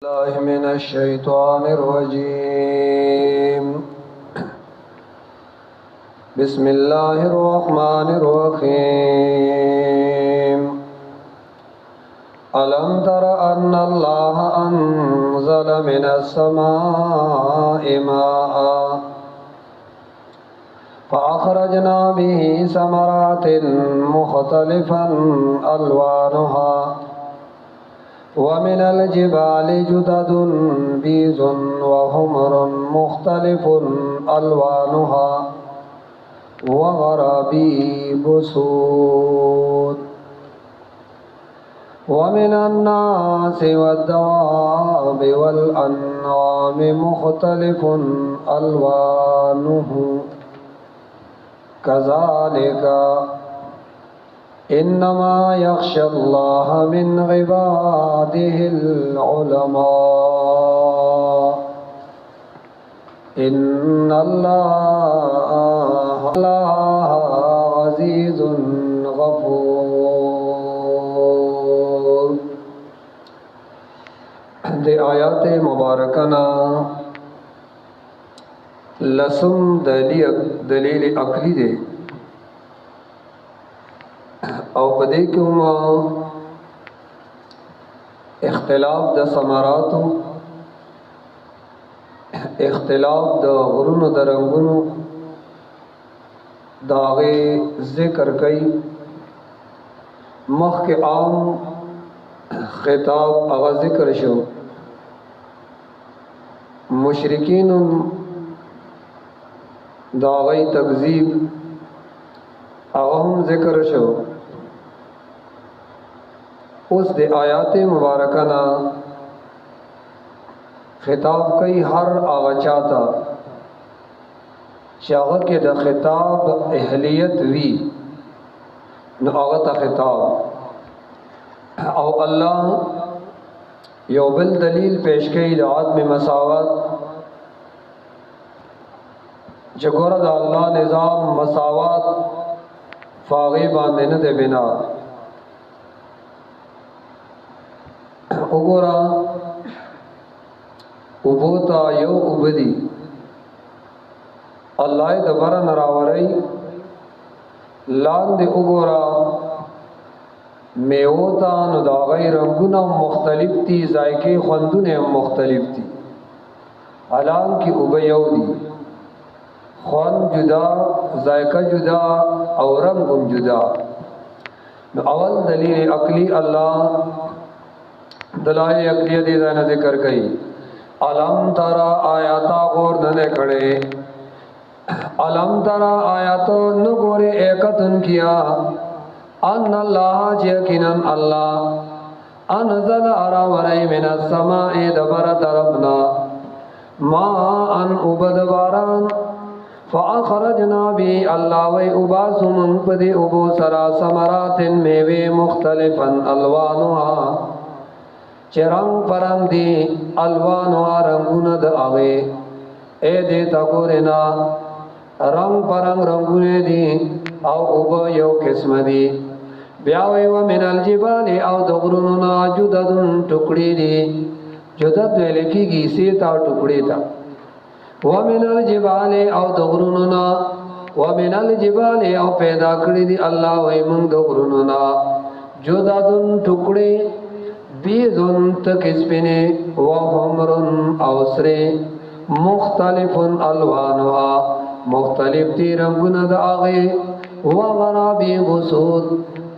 الله من الشيطان الرجيم. بسم الله الرحمن الرحيم. ألم تر أن الله أنزل من السماء ماء فأخرجنا به ثمرات مختلفا ألوانها ومن الجبال جدد بيض وحمر مختلف ألوانها وغرابيب سود ومن الناس والدواب والأنعام مختلف ألوانه كذلك إنما يخشى الله من عباده العلماء إن الله عزيز غفور. دے آیات مبارکنا لسم دلیل عقلی دے او پدې کې هم اختلاف د ثمراتو، اختلاف د غرونو د رنگونو داغه ذکر کوي. مخکې عام خطاب هغه ذکر شو، مشرکین داغه تکذیب هغه هم ذکر شو. اس دے آیات مبارکنا خطاب کئی ہر آغا چاہتا چاہتا کہ دا خطاب اہلیت وی نو آغا تا خطاب او اللہ یو بل دلیل پیش کئی دا عدم مساوات جگورا دا اللہ نظام مساوات فاغی باندے دے بنا اگورا ابوتا یو ابدی اللہ دبارا نراوری لان دے اگورا میوتا نداغی رنگونا مختلف تی، ذائقے خوندون مختلف تی، علان کی ابیو دی، خوند جدا، ذائقہ جدا اور رنگم جدا. اول دلیل عقلی اللہ دلائل عقلیہ دیدانا ذکر کئی. علم ترا آیاتا غور ننے کھڑے، علم ترا آیاتو نگورے ایکتن کیا ان اللہ یقیناً اللہ انزل اراوری من السماء دبر طرفنا ما ان عبد باران فاخرجنا بی اللہ وی اباس من پدی ابو سرا ثمرات میوے مختلفا الوانها چرنگ پرنگ دی الوانها رنگون دا آغے اے دیتا گورنا رنگ پرنگ رنگون دی او ابا یو قسم دی بیاوی ومن الجبال او دغروننا جددن ٹکڑی دی، جدد ویلکی گی سیتا ٹکڑی تا. ومن الجبال او دغروننا ومن الجبال او پیدا کړی دی الله وای من دغروننا جدادن ټکړي بیزن تکسبنه وحمرن او سره مختلف الوانها مختلف تی رنگونه د اغه وغرابی بسود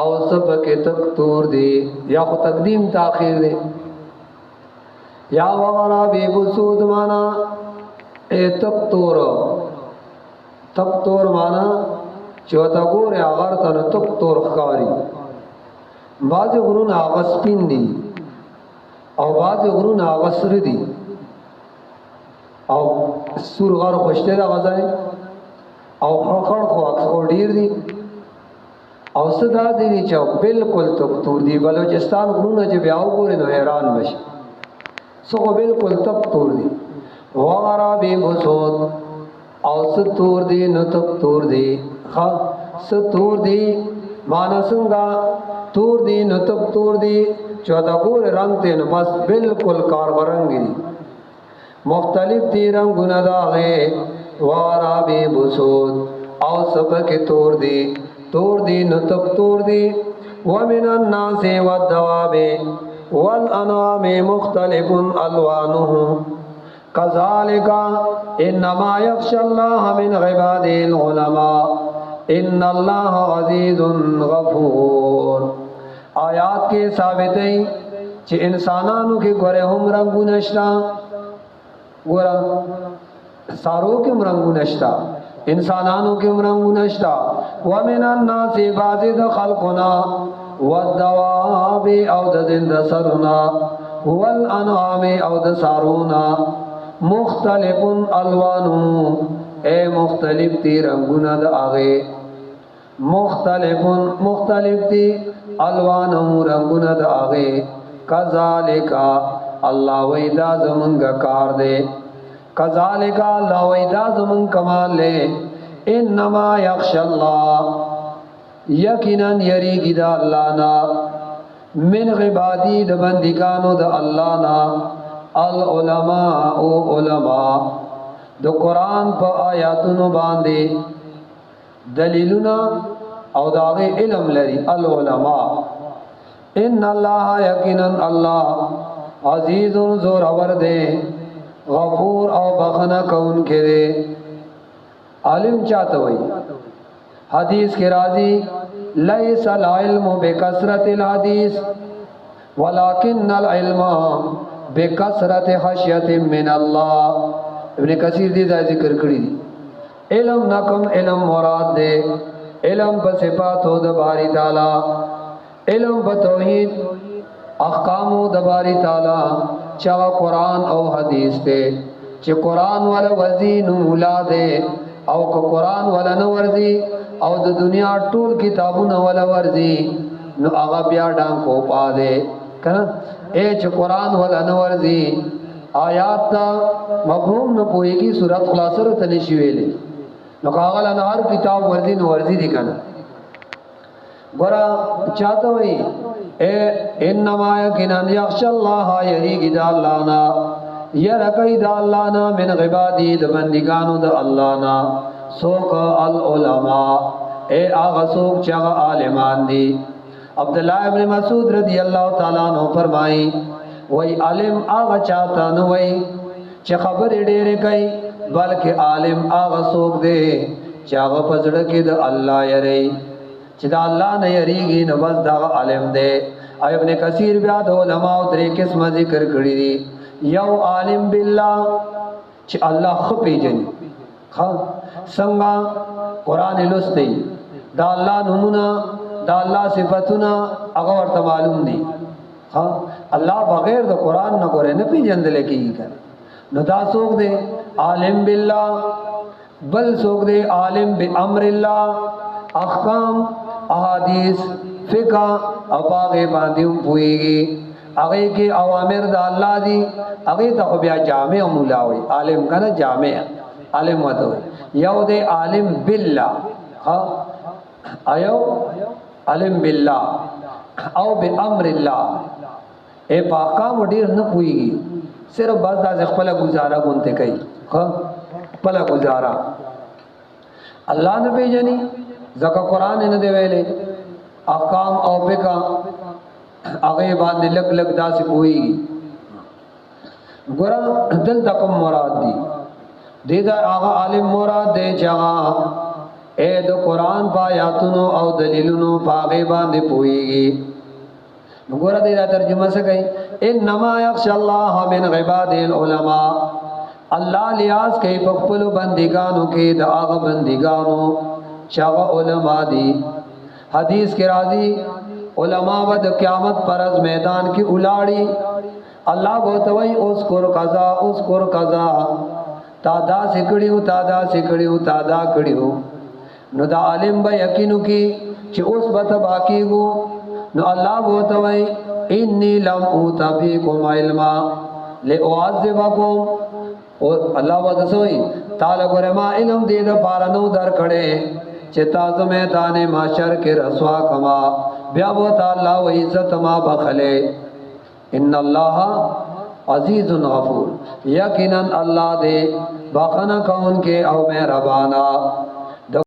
او سبک تک تور دی، یا خو تقدیم تاخیر دی، یا وغرابی بسود مانا اے تک تور مانا چوتا گور آغار تن تک تور خکاری. بعض غرون آغا سپین دی او بعض غرون آغا سر دی او سور غار خوشتے دا غزائی او خڑ خو اکسکو ڈیر دی او صدا دی چاو بلکل تک تور دی. بلوچستان غرون جب آو گوری نو حیران بشی سو بلکل تک تور دی. وغرابی بسود او ستور دی نتک تور دی، ستور دی مانا سنگا تور دی نتک تور دی چې د ګور رنگ ته نو بس بالکل کارغرنګ دي مختلف دي رنگونه داغه وارابي بسود او سبک تور دی نطق تور دی ومن الناس والدواب والانعام مختلف الوانه كذلك انما يخشى الله من عباده العلماء ان الله عزيز غفور آیات کې ثابت ہے چې انسانانو کې ګوره هم رنگونه شتا ګوره سارو کې رنگونه شتا انسانانو کې رنگونه شتا ومن الناس بعض خلقنا والدواب او د زنده سرنا والانعام او د سارونا مختلف الوانو اے مختلف تی رنگونه د اغه مختلف تی الوانو رنگونه د اغه کذالک الله ویدا زمونږ کار دے کذالک الله ویدا زمون کمال لے انما یخشى الله یقینا یریږي د الله نا من عبادی د بندگانو د الله نا العلماء او علماء د قران په آیاتونو باندې دلیلونه او داغه علم لري العلماء ان الله یقینا الله عزیز زور اور دے غفور او بخنا کون کرے عالم چاہتا ہوئی حدیث کے راضی لیس العلم بکثرت الحدیث ولكن العلم بکثرت خشیت من اللہ ابن کثیر دی ذکر کری دی علم نکم علم مراد دے علم پا صفاتو دباری تعالی علم پا توحید احکامو دباری تعالی چاہ قرآن او حدیث تے چی قرآن والا ورزی نمولا دے او که قرآن والا نورزی او د دنیا ټول کتابون والا ورزی نو آغا بیا ڈان کو پا دے کنا اے چی قرآن والا نورزی آیات تا مفہوم نو پوئی کی صورت خلاصر تنشویلے نو کاغل انہار کتاب ورزی نورزی دی کنا گورا چاہتا ہوئی اے انما یقینا یخشى الله یریږي د الله نا یرکای د الله نا من عبادی د بندگانو د الله نا سوک العلماء اے آغا سوک چاگا عالمان دی عبداللہ ابن مسعود رضی اللہ تعالیٰ عنہ فرمائی وی عالم آغا چاہتا نو وی چه خبر ډیر کئی بلکہ عالم آغا سوک دے چاگا پزڑکی د اللہ یری چې دا الله نه یریږي نو بس دا عالم دی ابن کثیر بیا د علماء درې قسمه ذکر کړی دي یو عالم بالله چې الله خو پیژني ها څنګه قران لوستي دا الله نمونه دا الله صفاتونه هغه ورته معلوم دي ها الله بغیر د قران نه ګورې نه پیژندل کیږي نو دا څوک دی عالم بالله بل څوک دی عالم بامر الله احکام احادیث فقہ او باغی باندیم پوئیگی اگئی کی اوامر دا اللہ دی اگئی تا خبیا جامع مولاوی عالم کنا جامع عالم وطوی یو دے عالم باللہ ایو عالم باللہ او بی امر اللہ اے پاکام دیر نہ پوئیگی صرف بس دا زخپلا گزارا گنتے کئی پلا گزارا اللہ نے پیجنی زکا قرآن نه دی ویلې احکام او فقہ هغه باندې لګ لګ داسې کوي ګور دل تکم مراد دی دې دا هغه عالم مراد دی چې اے د قرآن په آیاتونو او دلیلونو په هغه باندې پويږي ګور دې دا ترجمه څه کوي انما یخشى الله من عباده العلماء الله لیاس کوي په خپل بندګانو کې د هغه بندګانو چاگا علماء دی حدیث کے راضی علماء ود قیامت پر از میدان کی الاڑی اللہ بہتوئی اس کر قضا تادا سکڑیو تادا کڑیو نو دا علم با یقینو کی چی اس بتبا کی گو نو اللہ بہتوئی انی لم اوتا فیکم علما لے اعذبکم اللہ بہتوئی تعالی گرما علم دید پارنو در کڑے چتاز میدان معاشر کے رسوا کما بیا وہ تعالی و عزت ما بخلے ان اللہ عزیز غفور، یقیناً اللہ دے بخنا کون کے او مہربانا